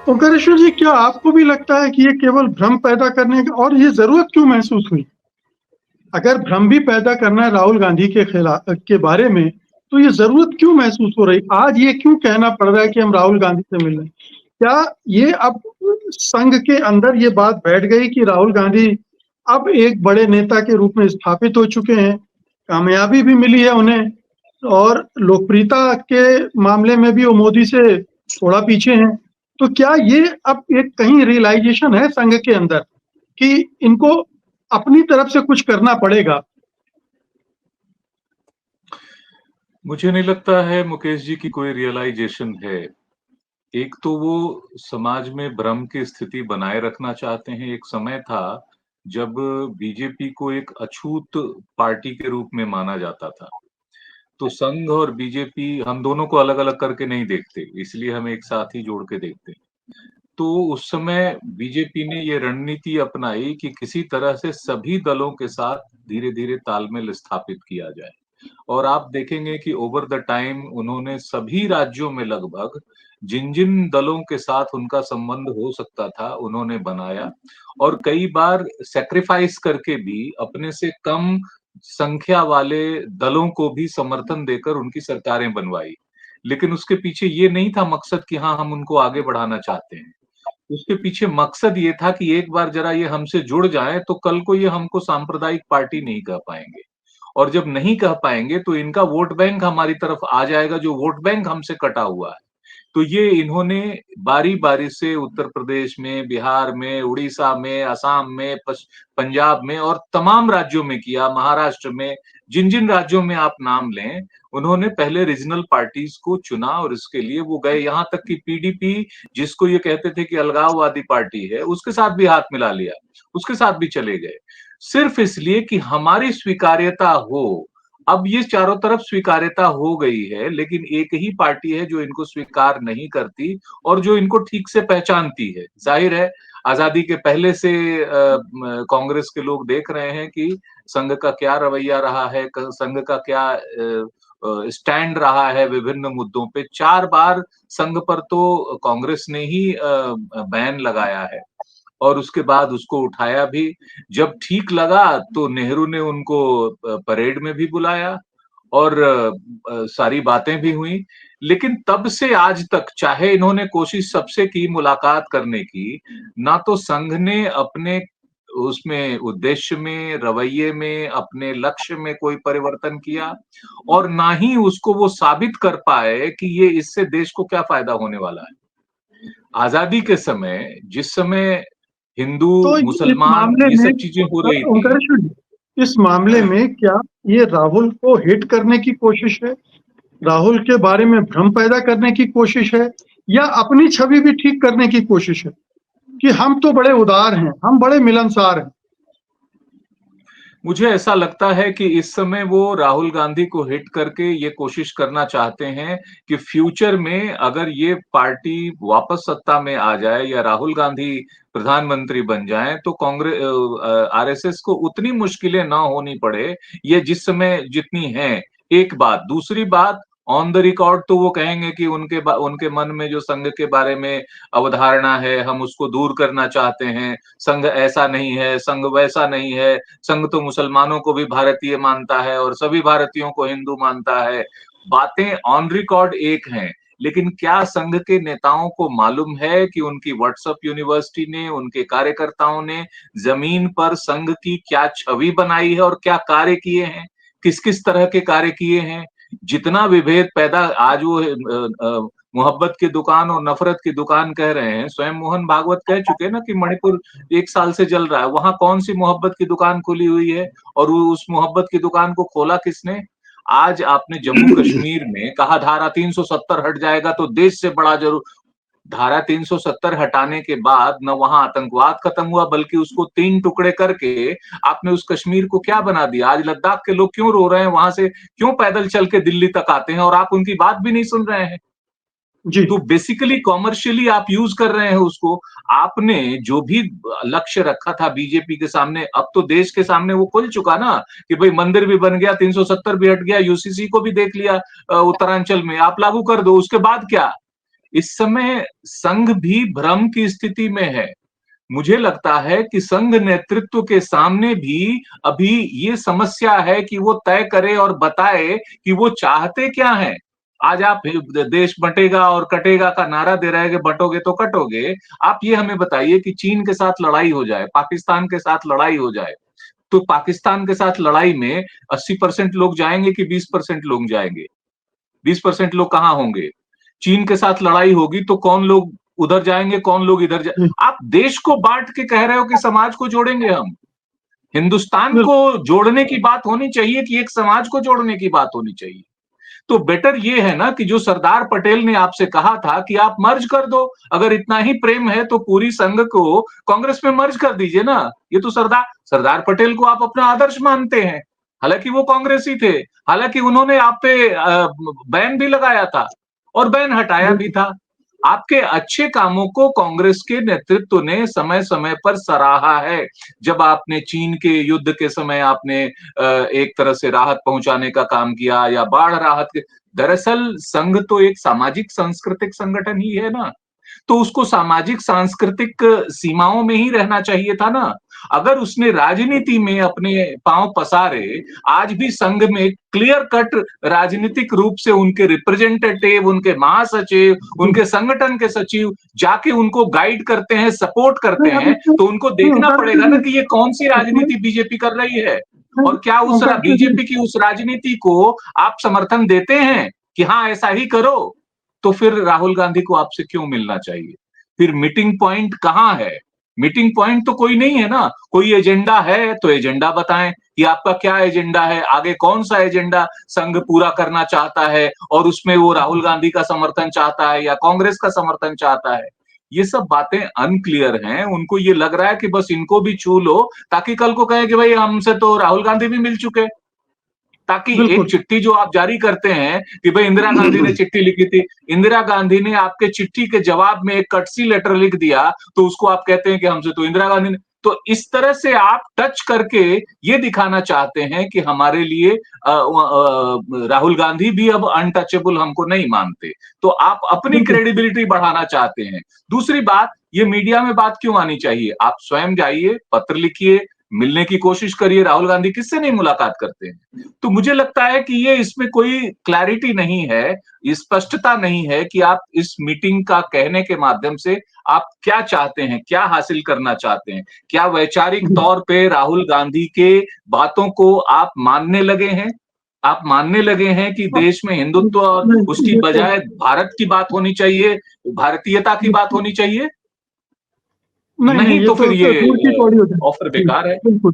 ओंकारेश्वर जी, क्या आपको भी लगता है कि ये केवल भ्रम पैदा करने का, और ये जरूरत क्यों महसूस हुई? अगर भ्रम भी पैदा करना है राहुल गांधी के खिलाफ के बारे में, तो ये जरूरत क्यों महसूस हो रही? आज ये क्यों कहना पड़ रहा है कि हम राहुल गांधी से मिल रहे हैं? क्या ये अब संघ के अंदर ये बात बैठ गई कि राहुल गांधी अब एक बड़े नेता के रूप में स्थापित हो चुके हैं, कामयाबी भी मिली है उन्हें, और लोकप्रियता के मामले में भी वो मोदी से थोड़ा पीछे हैं? तो क्या ये अब एक कहीं रियलाइजेशन है संघ के अंदर कि इनको अपनी तरफ से कुछ करना पड़ेगा? मुझे नहीं लगता है मुकेश जी की कोई रियलाइजेशन है। एक तो वो समाज में भ्रम की स्थिति बनाए रखना चाहते हैं। एक समय था जब बीजेपी को एक अछूत पार्टी के रूप में माना जाता था। तो संघ और बीजेपी हम दोनों को अलग-अलग करके नहीं देखते, इसलिए हम एक साथ ही जोड़ के देखते हैं। तो उस समय बीजेपी ने ये रणनीति अपनाई कि किसी तरह से सभी दलों के साथ धीरे-धीरे तालमेल स्थापित किया जाए। और आप देखेंगे कि ओवर द टाइम उन्होंने सभी राज्यों में लगभग जिन-जिन दलों के साथ उनका संबंध हो सकता था, उन्होंने बनाया और कई बार सैक्रिफाइस करके भी अपने से कम संख्या वाले दलों को भी समर्थन देकर उनकी सरकारें बनवाई। लेकिन उसके पीछे ये नहीं था मकसद कि हाँ, हम उनको आगे बढ़ाना चाहते हैं। उसके पीछे मकसद ये था कि एक बार ज़रा ये हमसे जुड़ जाएँ, तो कल को ये हमको सांप्रदायिक पार्टी नहीं कह पाएँगे। और जब नहीं कह पाएँगे तो इनका वोट बैंक हमारी तरफ आ जाएगा, जो वोट बैंक हमसे कटा हुआ है। तो ये इन्होंने बारी-बारी से उत्तर प्रदेश में, बिहार में, उड़ीसा में, असम में, पंजाब में और तमाम राज्यों में किया, महाराष्ट्र में, जिन-जिन राज्यों में आप नाम लें, उन्होंने पहले रीजनल पार्टीज़ को चुना और इसके लिए वो गए। यहाँ तक कि पीडीपी जिसको ये कहते थे कि अलगाववादी पार्टी है, उसके साथ भी हाथ मिला लिया, उसके साथ भी चले गए। सिर्फ इसलिए कि हमारी स्वीकार्यता हो। अब ये चारों तरफ स्वीकार्यता हो गई है, लेकिन एक ही पार्टी है जो इनको स्वीकार नहीं करती और जो इनको ठीक से पहचानती है। ज़ाहिर है, आज़ादी के पहले से कांग्रेस के लोग देख रहे हैं कि संघ का क्या रवैया रहा है, संघ का क्या स्टैंड रहा है विभिन्न मुद्दों पे। 4 बार संघ पर तो कांग्रेस ने ही बैन लगाया है। और उसके बाद उसको उठाया भी। जब ठीक लगा तो नेहरू ने उनको परेड में भी बुलाया और सारी बातें भी हुई। लेकिन तब से आज तक चाहे इन्होंने कोशिश सबसे की मुलाकात करने की, ना तो संघ ने अपने उसमें उद्देश्य में, रवैये में, अपने लक्ष्य में कोई परिवर्तन किया और ना ही उसको वो साबित कर पाए कि ये इससे देश को क्या फ़ायदा होने वाला है। आज़ादी के समय जिस समय हिंदू, तो इस मुसलमान मामले ये में सब चीज़ें हो रही थी। ओंकारेश्वर जी, इस मामले में क्या ये राहुल को हिट करने की कोशिश है? राहुल के बारे में भ्रम पैदा करने की कोशिश है, या अपनी छवि भी ठीक करने की कोशिश है कि हम तो बड़े उदार हैं, हम बड़े मिलनसार हैं? मुझे ऐसा लगता है कि इस समय वो राहुल गांधी को हिट करके ये कोशिश करना चाहते हैं कि फ्यूचर में अगर ये पार्टी वापस सत्ता में आ जाए या राहुल गांधी प्रधानमंत्री बन जाएं तो आरएसएस को उतनी मुश्किलें ना होनी पड़े ये जिस समय जितनी हैं। एक बात, दूसरी बात, ऑन द रिकॉर्ड तो वो कहेंगे कि उनके मन में जो संघ के बारे में अवधारणा है हम उसको दूर करना चाहते हैं। संघ ऐसा नहीं है, संघ वैसा नहीं है, संघ तो मुसलमानों को भी भारतीय मानता है और सभी भारतीयों को हिंदू मानता है। बातें ऑन रिकॉर्ड एक हैं, लेकिन क्या संघ के नेताओं को मालूम है कि उनकी व्हाट्सएप यूनिवर्सिटी ने, उनके कार्यकर्ताओं ने जमीन पर संघ की क्या छवि बनाई है और क्या कार्य किए हैं? किस-किस तरह के कार्य किए हैं? जितना विभेद पैदा आज वो मोहब्बत की दुकान और नफरत की दुकान कह रहे हैं, स्वयं मोहन भागवत कह चुके हैं ना कि मणिपुर 1 साल से जल रहा है, वहाँ कौन-सी मोहब्बत की दुकान खुली हुई है और वो उस मोहब्बत की दुकान को खोला किसने? आज आपने जम्मू कश्मीर में कहा धारा 370 हट जाएगा तो देश से बड़ा जरूर। धारा 370 हटाने के बाद न वहां आतंकवाद खत्म हुआ बल्कि उसको 3 टुकड़े करके आपने उस कश्मीर को क्या बना दिया। आज लद्दाख के लोग क्यों रो रहे हैं, वहां से क्यों पैदल चल के दिल्ली तक आते हैं और आप उनकी बात भी नहीं सुन रहे हैं। जी। तो बेसिकली कॉमर्शियली आप यूज कर रहे हैं उसको। आपने जो भी लक्ष्य रखा था बीजेपी के सामने, अब तो देश के सामने वो खुल चुका ना कि भाई मंदिर भी बन गया, 370 भी हट गया, यूसीसी को भी देख लिया उत्तरांचल में, आप लागू कर दो, उसके बाद क्या? इस समय संघ भी भ्रम की स्थिति में है। मुझे लगता है कि संघ नेतृत्व के सामने भी अभी ये समस्या है कि वो तय करे और बताए कि वो चाहते क्या हैं। आज आप देश बंटेगा और कटेगा का नारा दे रहे हैं कि बंटोगे तो कटोगे। आप ये हमें बताइए कि चीन के साथ लड़ाई हो जाए, पाकिस्तान के साथ लड़ाई हो जाए, तो पाकिस्तान के साथ लड़ाई में 80% लोग जाएंगे कि 20% लोग जाएंगे? 20% लोग कहाँ होंगे? चीन के साथ लड़ाई होगी तो कौन लोग उधर जाएंगे, कौन लोग इधर जी, आप देश को बांट के कह रहे हो कि समाज को जोड़ेंगे हम। हिंदुस्तान को बिल्कुल, जोड़ने की बात होनी चाहिए कि एक समाज को जोड़ने की बात होनी चाहिए। तो बेटर ये है ना कि जो सरदार पटेल ने आपसे कहा था कि आप मर्ज कर दो, अगर इतना ही प्रेम है तो पूरी संघ को कांग्रेस में मर्ज कर दीजिए ना। ये तो सरदार सरदार पटेल को आप अपना आदर्श मानते हैं, हालांकि वो कांग्रेसी थे, हालांकि उन्होंने आप पे बैन भी लगाया था और बैन हटाया भी बिल्कुल, था। आपके अच्छे कामों को कांग्रेस के नेतृत्व ने समय समय पर सराहा है। जब आपने चीन के युद्ध के समय आपने एक तरह से राहत पहुंचाने का काम किया या बाढ़ राहत के, दरअसल संघ तो एक सामाजिक सांस्कृतिक संगठन ही है ना, तो उसको सामाजिक सांस्कृतिक सीमाओं में ही रहना चाहिए था ना। अगर उसने राजनीति में अपने पांव पसारे, आज भी संघ में क्लियर कट राजनीतिक रूप से उनके रिप्रेजेंटेटिव, उनके महासचिव, जी। उनके संगठन के सचिव जाके उनको गाइड करते हैं, सपोर्ट करते नहीं, अब हैं, इसमें तो उनको नहीं देखना होता है पड़ेगा ना कि कि ये कौन सी इसमें राजनीति बीजेपी कर रही है नहीं और क्या उस होता है कि बीजेपी की उस राजनीति को आप समर्थन देते हैं कि हाँ ऐसा ही करो। तो फिर राहुल गांधी को आपसे क्यों मिलना चाहिए? फिर मीटिंग पॉइंट कहाँ है? मीटिंग पॉइंट तो कोई नहीं है ना। कोई एजेंडा है तो एजेंडा बताएं कि आपका क्या एजेंडा है, आगे कौन सा एजेंडा संघ पूरा करना चाहता है और उसमें वो राहुल गांधी का समर्थन चाहता है या कांग्रेस का समर्थन चाहता है। ये सब बातें अनक्लियर हैं। उनको ये लग रहा है कि बस इनको भी छू लो ताकि कल को कहे कि भाई हमसे तो राहुल गांधी भी मिल चुके, ताकि एक बिल्कुल, चिट्ठी जो आप जारी करते हैं कि भाई इंदिरा गांधी ने चिट्ठी लिखी थी, इंदिरा गांधी ने आपके चिट्ठी के जवाब में एक कर्टसी लेटर लिख दिया, तो उसको आप कहते हैं कि हमसे तो इंदिरा गांधी ने, तो इस तरह से आप टच करके ये दिखाना चाहते हैं कि हमारे लिए राहुल गांधी भी अब अनटचेबल हमको नहीं मानते, तो आप अपनी बिल्कुल। क्रेडिबिलिटी बढ़ाना चाहते हैं। दूसरी बात, ये मीडिया में बात क्यों आनी चाहिए? आप स्वयं जाइए, पत्र लिखिए, मिलने की कोशिश करिए। राहुल गांधी किससे नहीं मुलाकात करते हैं? तो मुझे लगता है कि ये इसमें कोई क्लैरिटी नहीं है, स्पष्टता नहीं है कि आप इस मीटिंग का कहने के माध्यम से आप क्या चाहते हैं, क्या हासिल करना चाहते हैं? क्या वैचारिक जी, तौर पे राहुल गांधी के बातों को आप मानने लगे हैं? आप मानने लगे हैं कि अब देश में हिंदुत्व और नहीं, उसकी ये तो बजाय भारत की बात होनी चाहिए, भारतीयता की बात होनी चाहिए? नहीं, नहीं, नहीं ये तो फिर तो ये दूर की कौड़ी हो जाएगी। ऑफर जी, बेकार है। बिल्कुल।